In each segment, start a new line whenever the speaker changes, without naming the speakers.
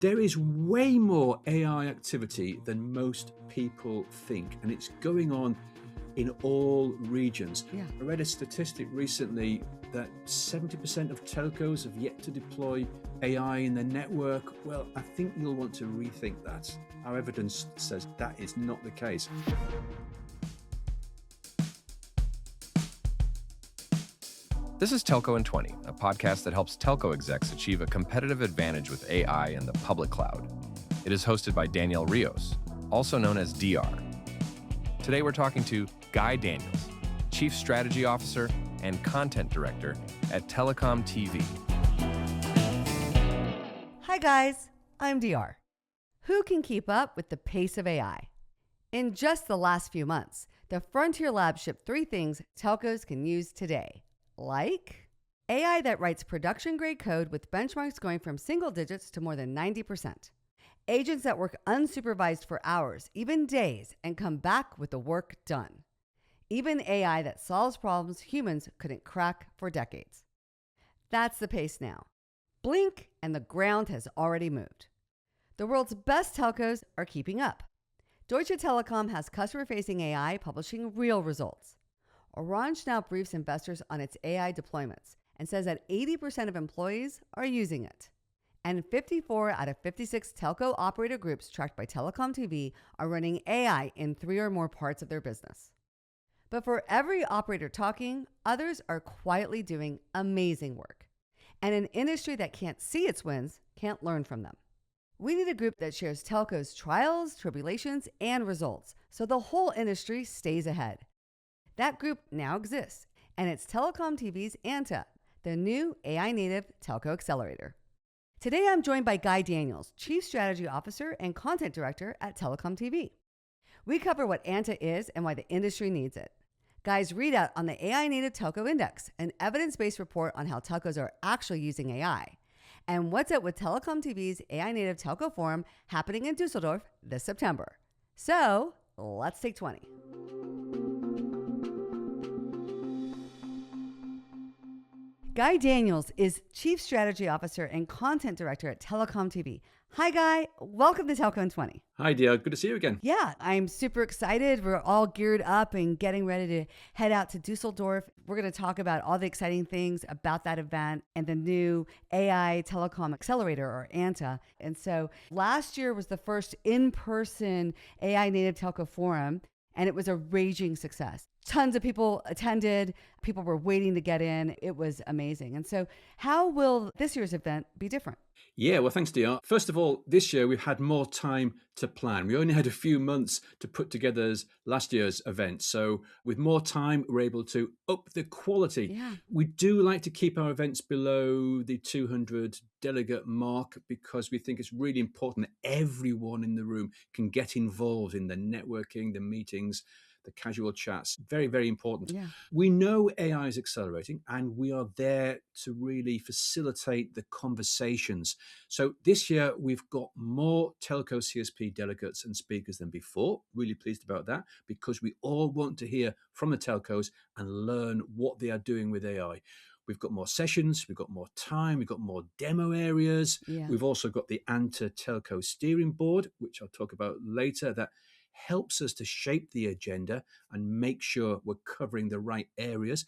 There is way more AI activity than most people think, and it's going on in all regions.
Yeah.
I read a statistic recently that 70% of telcos have yet to deploy AI in their network. Well, I think you'll want to rethink that. Our evidence says that is not the case.
This is Telco in 20, a podcast that helps telco execs achieve a competitive advantage with AI in the public cloud. It is hosted by Danielle Rios, also known as DR. Today we're talking to Guy Daniels, Chief Strategy Officer and Content Director at TelecomTV.
Hi guys, I'm DR. Who can keep up with the pace of AI? In just the last few months, the Frontier Lab shipped 3 things telcos can use today. Like AI that writes production-grade code with benchmarks going from single digits to more than 90%. Agents that work unsupervised for hours, even days, and come back with the work done. Even AI that solves problems humans couldn't crack for decades. That's the pace now. Blink, and the ground has already moved. The world's best telcos are keeping up. Deutsche Telekom has customer-facing AI publishing real results. Orange now briefs investors on its AI deployments and says that 80% of employees are using it. And 54 out of 56 telco operator groups tracked by TelecomTV are running AI in 3 or more parts of their business. But for every operator talking, others are quietly doing amazing work. And an industry that can't see its wins can't learn from them. We need a group that shares telcos' trials, tribulations, and results so the whole industry stays ahead. That group now exists, and it's TelecomTV's ANTA, the new AI-Native Telco Accelerator. Today, I'm joined by Guy Daniels, Chief Strategy Officer and Content Director at TelecomTV. We cover what ANTA is and why the industry needs it. Guy's readout on the AI-Native Telco Index, an evidence-based report on how telcos are actually using AI. And what's up with TelecomTV's AI-Native Telco Forum happening in Düsseldorf this September. So, let's take 20. Guy Daniels is Chief Strategy Officer and Content Director at TelecomTV. Hi, Guy. Welcome to Telco in 20.
Hi, dear. Good to see you again.
Yeah, I'm super excited. We're all geared up and getting ready to head out to Düsseldorf. We're going to talk about all the exciting things about that event and the new AI Telecom Accelerator, or ANTA. And so last year was the first in-person AI-Native Telco Forum, and it was a raging success. Tons of people attended. People were waiting to get in. It was amazing. And so how will this year's event be different?
Yeah, well, thanks, DR. First of all, this year we've had more time to plan. We only had a few months to put together last year's event. So with more time, we're able to up the quality.
Yeah.
We do like to keep our events below the 200 delegate mark because we think it's really important that everyone in the room can get involved in the networking, the meetings, the casual chats. Very, very important.
Yeah.
We know AI is accelerating and we are there to really facilitate the conversations. So this year we've got more telco CSP delegates and speakers than before. Really pleased about that because we all want to hear from the telcos and learn what they are doing with AI. We've got more sessions, we've got more time, we've got more demo areas.
Yeah.
We've also got the ANTA Telco Steering Board, which I'll talk about later, that helps us to shape the agenda and make sure we're covering the right areas.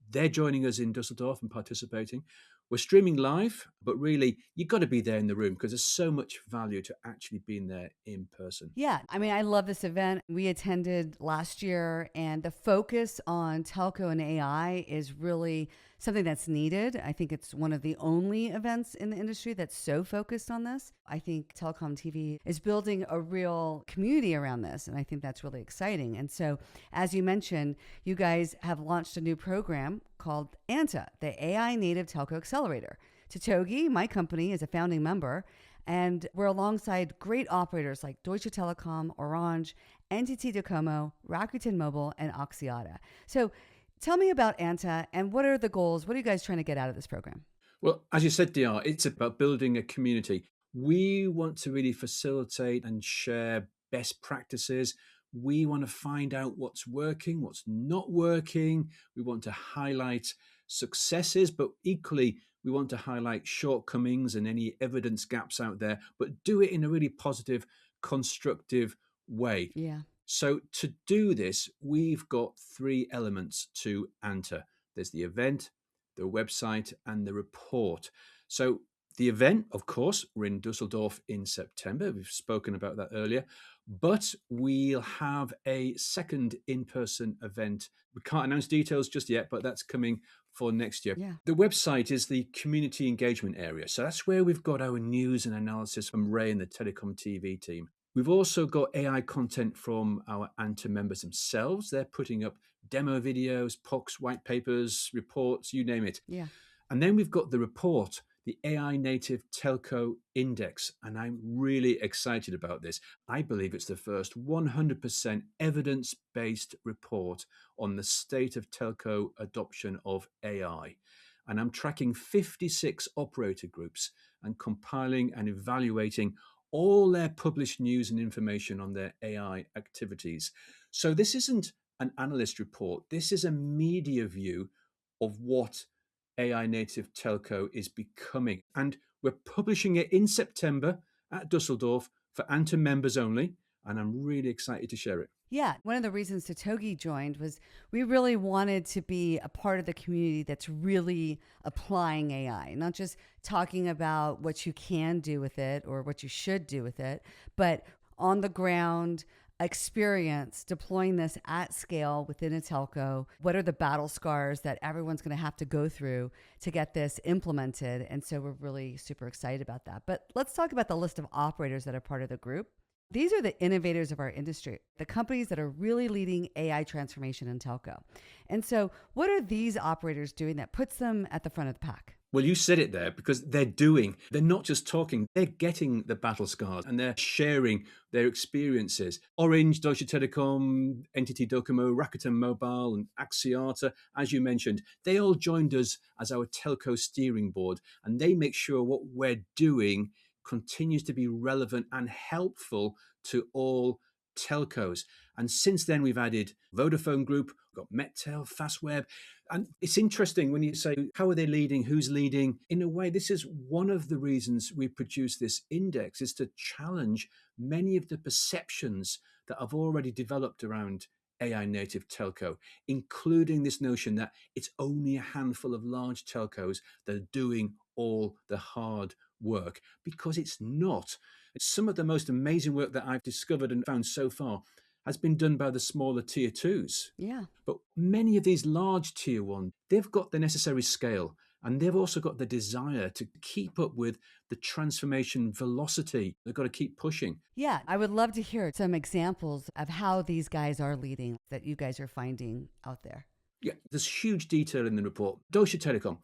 They're joining us in Düsseldorf and participating. We're streaming live, but really, you've got to be there in the room because there's so much value to actually being there in person.
Yeah, I mean, I love this event. We attended last year, and the focus on telco and AI is really something that's needed. I think it's one of the only events in the industry that's so focused on this. I think TelecomTV is building a real community around this, and I think that's really exciting. And so, as you mentioned, you guys have launched a new program called ANTA, the AI-Native Telco Accelerator. Totogi, my company, is a founding member, and we're alongside great operators like Deutsche Telekom, Orange, NTT Docomo, Rakuten Mobile, and Axiata. So tell me about ANTA and what are the goals? What are you guys trying to get out of this program?
Well, as you said, DR, it's about building a community. We want to really facilitate and share best practices. We want to find out what's working, what's not working. We want to highlight successes, but equally, We want to highlight shortcomings and any evidence gaps out there, but do it in a really positive, constructive way.
Yeah.
So to do this, we've got three elements to ANTA. There's the event, the website, and the report. So the event, of course, we're in Düsseldorf in September. We've spoken about that earlier. But we'll have a second in-person event. We can't announce details just yet, but that's coming for next year.
Yeah.
The website is the community engagement area. So that's where we've got our news and analysis from Ray and the TelecomTV team. We've also got AI content from our ANTA members themselves. They're putting up demo videos, POCs, white papers, reports, you name it.
Yeah.
And then we've got the report, the AI-Native Telco Index. And I'm really excited about this. I believe it's the first 100% evidence-based report on the state of telco adoption of AI. And I'm tracking 56 operator groups and compiling and evaluating all their published news and information on their AI activities. So this isn't an analyst report. This is a media view of what AI native telco is becoming. And we're publishing it in September at Düsseldorf for ANTA members only. And I'm really excited to share it.
Yeah, one of the reasons Totogi joined was we really wanted to be a part of the community that's really applying AI, not just talking about what you can do with it or what you should do with it, but on the ground experience deploying this at scale within a telco. What are the battle scars that everyone's going to have to go through to get this implemented? And so we're really super excited about that. But let's talk about the list of operators that are part of the group. These are the innovators of our industry, the companies that are really leading AI transformation in telco. And so, what are these operators doing that puts them at the front of the pack?
Well, you said it there because they're not just talking, they're getting the battle scars and they're sharing their experiences. Orange, Deutsche Telekom, Entity Docomo, Rakuten Mobile, and Axiata, as you mentioned, they all joined us as our telco steering board, and they make sure what we're doing continues to be relevant and helpful to all telcos. And since then, we've added Vodafone Group, we've got Mettel, Fastweb. And it's interesting when you say, how are they leading? Who's leading? In a way, this is one of the reasons we produce this index, is to challenge many of the perceptions that have already developed around AI native telco, including this notion that it's only a handful of large telcos that are doing all the hard work, because it's not. Some of the most amazing work that I've discovered and found so far has been done by the smaller tier twos.
Yeah.
But many of these large tier one, they've got the necessary scale and they've also got the desire to keep up with the transformation velocity. They've got to keep pushing.
Yeah, I would love to hear some examples of how these guys are leading that you guys are finding out there.
Yeah, there's huge detail in the report. Deutsche Telekom,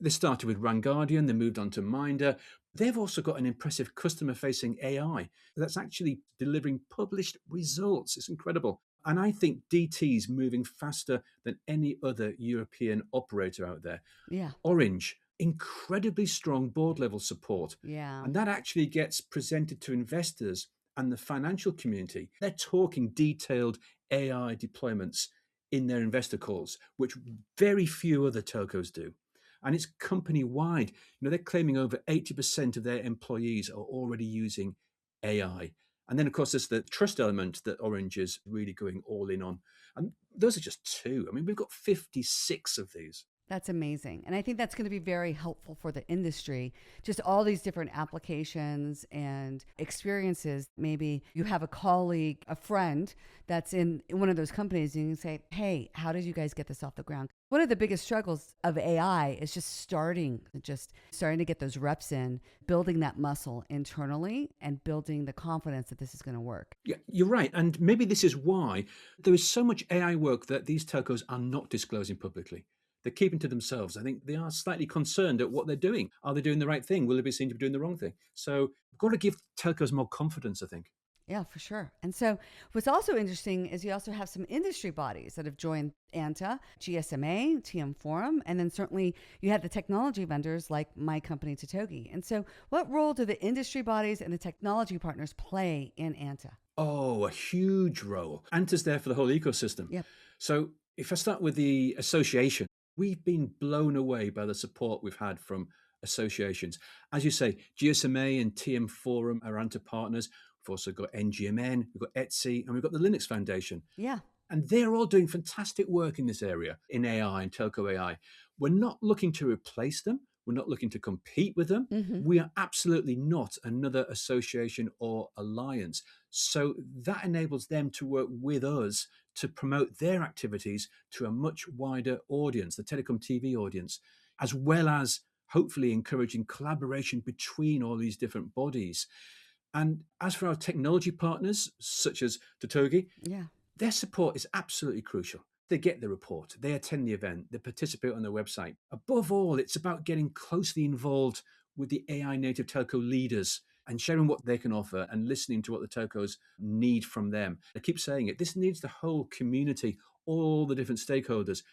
they started with RAN Guardian, they moved on to Minder. They've also got an impressive customer-facing AI that's actually delivering published results. It's incredible. And I think DT's moving faster than any other European operator out there.
Yeah.
Orange, incredibly strong board level support.
Yeah.
And that actually gets presented to investors and the financial community. They're talking detailed AI deployments in their investor calls, which very few other telcos do. And it's company wide. They're claiming over 80% of their employees are already using AI. And then, of course, there's the trust element that Orange is really going all in on. And those are just two. I mean, we've got 56 of these.
That's amazing. And I think that's going to be very helpful for the industry. Just all these different applications and experiences. Maybe you have a colleague, a friend that's in one of those companies, and you can say, hey, how did you guys get this off the ground? One of the biggest struggles of AI is just starting to get those reps in, building that muscle internally and building the confidence that this is going to work.
Yeah, you're right. And maybe this is why there is so much AI work that these telcos are not disclosing publicly. They're keeping to themselves. I think they are slightly concerned at what they're doing. Are they doing the right thing? Will they be seen to be doing the wrong thing? So we've got to give telcos more confidence, I think.
Yeah, for sure. And so what's also interesting is you also have some industry bodies that have joined ANTA, GSMA, TM Forum, and then certainly you had the technology vendors like my company, Totogi. And so what role do the industry bodies and the technology partners play in ANTA?
Oh, a huge role. ANTA's there for the whole ecosystem.
Yep.
So if I start with the association, we've been blown away by the support we've had from associations. As you say, GSMA and TM Forum are ANTA partners. We've also got NGMN, we've got ETSI, and we've got the Linux Foundation.
Yeah.
And they're all doing fantastic work in this area, in AI and telco AI. We're not looking to replace them. We're not looking to compete with them.
Hmm.
We are absolutely not another association or alliance. So that enables them to work with us to promote their activities to a much wider audience, the Telecom TV audience, as well as hopefully encouraging collaboration between all these different bodies. And as for our technology partners, such as Totogi,
Yeah.
their support is absolutely crucial. They get the report, they attend the event, they participate on their website. Above all, it's about getting closely involved with the AI native telco leaders and sharing what they can offer and listening to what the telcos need from them. I keep saying it, this needs the whole community, all the different stakeholders.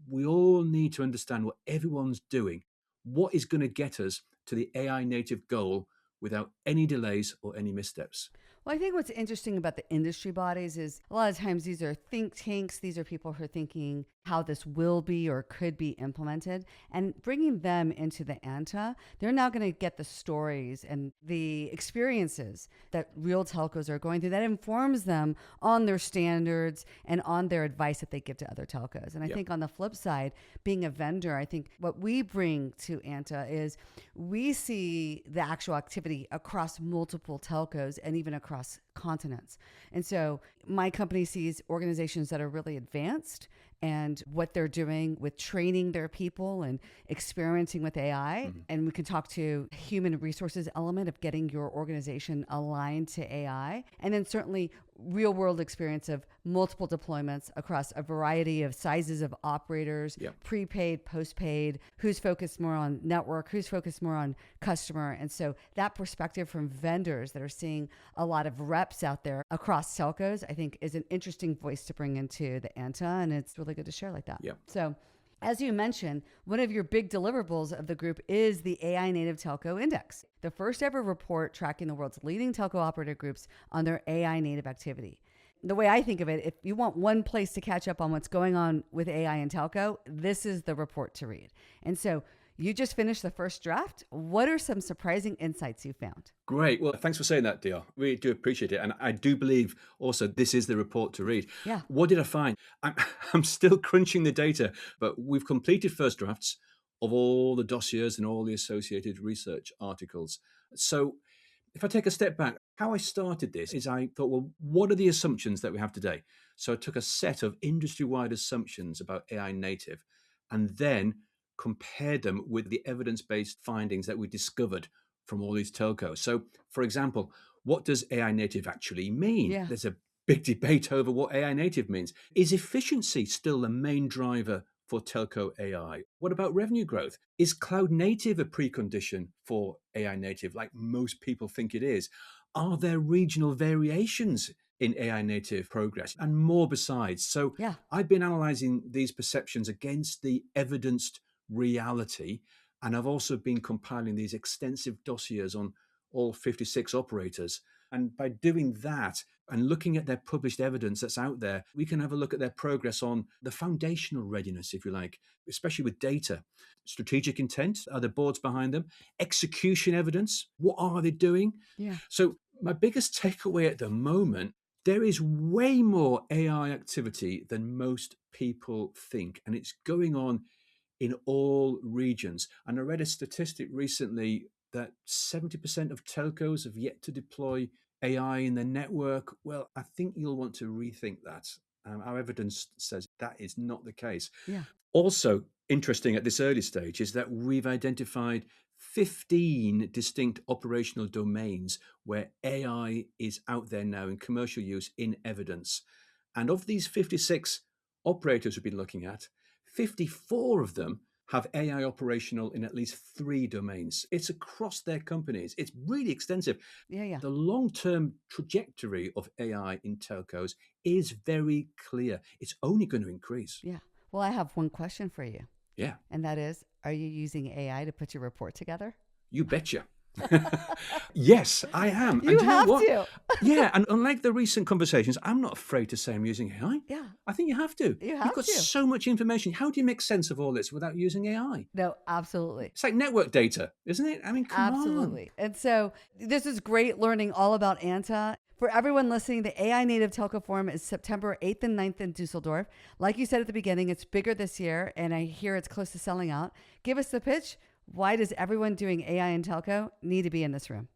We all need to understand what everyone's doing, what is going to get us to the AI native goal without any delays or any missteps.
Well, I think what's interesting about the industry bodies is a lot of times these are think tanks. These are people who are thinking how this will be or could be implemented. And bringing them into the ANTA, they're now going to get the stories and the experiences that real telcos are going through that informs them on their standards and on their advice that they give to other telcos. And I
Yep.
think on the flip side, being a vendor, I think what we bring to ANTA is we see the actual activity across multiple telcos and even across continents. And so my company sees organizations that are really advanced and what they're doing with training their people and experimenting with AI.
Mhm.
And we can talk to human resources element of getting your organization aligned to AI. And then certainly real world experience of multiple deployments across a variety of sizes of operators,
Yep.
prepaid, postpaid, who's focused more on network, who's focused more on customer. And so that perspective from vendors that are seeing a lot of reps out there across telcos, I think is an interesting voice to bring into the ANTA. And it's really good to share like that.
Yep.
So as you mentioned, one of your big deliverables of the group is the AI-Native Telco Index, the first ever report tracking the world's leading telco operator groups on their AI-native activity. The way I think of it, if you want one place to catch up on what's going on with AI and telco, this is the report to read. And so you just finished the first draft. What are some surprising insights you found?
Great. Well, thanks for saying that, Dior. Really do appreciate it. And I do believe also this is the report to read.
Yeah.
What did I find? I'm, I'm still crunching the data, but we've completed first drafts of all the dossiers and all the associated research articles. So if I take a step back, how I started this is I thought, well, what are the assumptions that we have today? So I took a set of industry-wide assumptions about AI native and then compared them with the evidence-based findings that we discovered from all these telcos. So, for example, what does AI native actually mean?
Yeah.
There's a big debate over what AI native means. Is efficiency still the main driver for telco AI? What about revenue growth? Is cloud native a precondition for AI native, like most people think it is? Are there regional variations in AI native progress? And more besides. So
Yeah.
I've been analyzing these perceptions against the evidenced reality. And I've also been compiling these extensive dossiers on all 56 operators. And by doing that and looking at their published evidence that's out there, we can have a look at their progress on the foundational readiness, if you like, especially with data. Strategic intent, are the boards behind them? Execution evidence, what are they doing?
Yeah.
So, my biggest takeaway at the moment, there is way more AI activity than most people think, and it's going on in all regions. And I read a statistic recently that 70% of telcos have yet to deploy AI in their network. Well, I think you'll want to rethink that. Our evidence says that is not the case.
Yeah.
Also, interesting at this early stage is that we've identified 15 distinct operational domains where AI is out there now in commercial use in evidence. And of these 56 operators we've been looking at, 54 of them have AI operational in at least 3 domains. It's across their companies. It's really extensive.
Yeah. Yeah.
The long-term trajectory of AI in telcos is very clear. It's only going to increase.
Yeah. Well, I have one question for you.
Yeah,
And that is, are you using AI to put your report together?
you betcha. Yes, I am.
You
And do you know
have
what?
to.
Yeah, and unlike the recent conversations, I'm not afraid to say I'm using AI.
Yeah,
I think you have to.
you
You've
have
got
to.
so much information. How do you make sense of all this without using AI?
No, absolutely.
It's like network data, isn't it? I mean, come on.
Absolutely. And so this is great learning all about ANTA. For everyone listening, the AI Native Telco Forum is September 8th and 9th in Düsseldorf. Like you said at the beginning, it's bigger this year, and I hear it's close to selling out. Give us the pitch. Why does everyone doing AI and telco need to be in this room?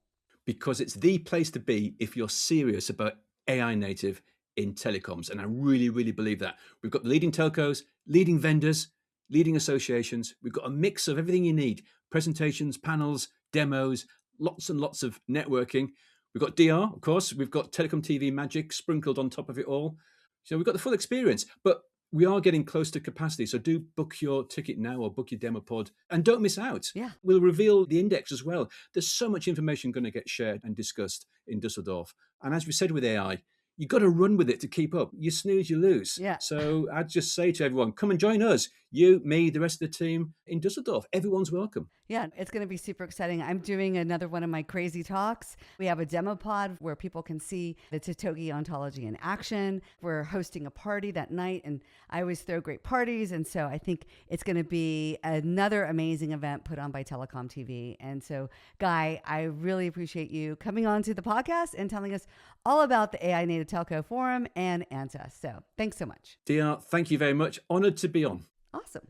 Because it's the place to be if you're serious about AI native in telecoms. And I really, really believe that. We've got the leading telcos, leading vendors, leading associations. We've got a mix of everything you need: presentations, panels, demos, lots and lots of networking. We've got DR, of course. We've got Telecom TV magic sprinkled on top of it all. So we've got the full experience. But we are getting close to capacity. So do book your ticket now or book your demo pod and don't miss out.
Yeah.
We'll reveal the index as well. There's so much information going to get shared and discussed in Düsseldorf. And as we said with AI, you've got to run with it to keep up. You snooze, you lose.
Yeah.
So I'd just say to everyone, come and join us. You, me, the rest of the team in Düsseldorf. Everyone's welcome.
Yeah, it's going to be super exciting. I'm doing another one of my crazy talks. We have a demo pod where people can see the Totogi ontology in action. We're hosting a party that night, and I always throw great parties. And so I think it's going to be another amazing event put on by Telecom TV. And so, Guy, I really appreciate you coming on to the podcast and telling us all about the AI Native Telco Forum and ANTA. So thanks so much.
DR, thank you very much. Honored to be on.
Awesome.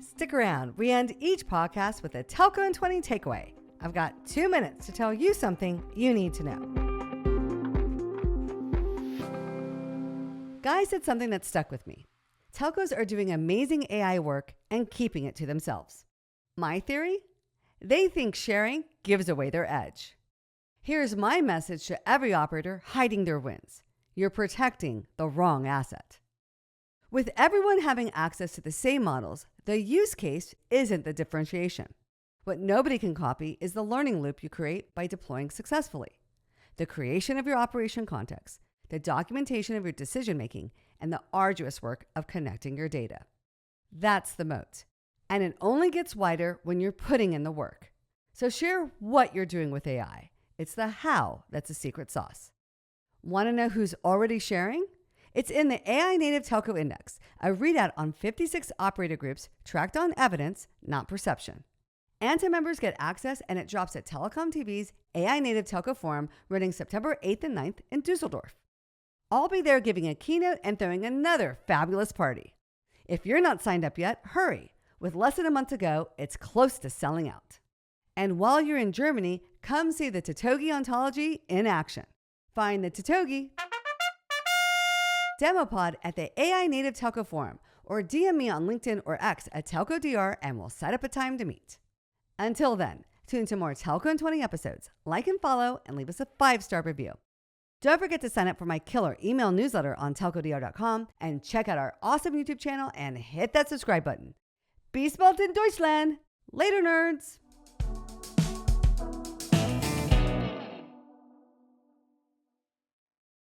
Stick around. We end each podcast with a Telco in 20 takeaway. I've got 2 minutes to tell you something you need to know. Guy said something that stuck with me. Telcos are doing amazing AI work and keeping it to themselves. My theory? They think sharing gives away their edge. Here's my message to every operator hiding their wins. You're protecting the wrong asset. With everyone having access to the same models, the use case isn't the differentiation. What nobody can copy is the learning loop you create by deploying successfully. The creation of your operation context, the documentation of your decision-making, and the arduous work of connecting your data. That's the moat. And it only gets wider when you're putting in the work. So share what you're doing with AI. It's the how that's the secret sauce. Want to know who's already sharing? It's in the AI-Native Telco Index, a readout on 56 operator groups tracked on evidence, not perception. ANTA members get access, and it drops at TelecomTV's AI-Native Telco Forum running September 8th and 9th in Düsseldorf. I'll be there giving a keynote and throwing another fabulous party. If you're not signed up yet, hurry. With less than a month to go, it's close to selling out. And while you're in Germany, come see the Totogi ontology in action. Find the Totogi demo pod at the AI-Native Telco Forum or DM me on LinkedIn or X at TelcoDR and we'll set up a time to meet. Until then, tune to more Telco in 20 episodes, like and follow, and leave us a 5-star review. Don't forget to sign up for my killer email newsletter on telcodr.com and check out our awesome YouTube channel and hit that subscribe button. Bis bald in Deutschland! Later, nerds!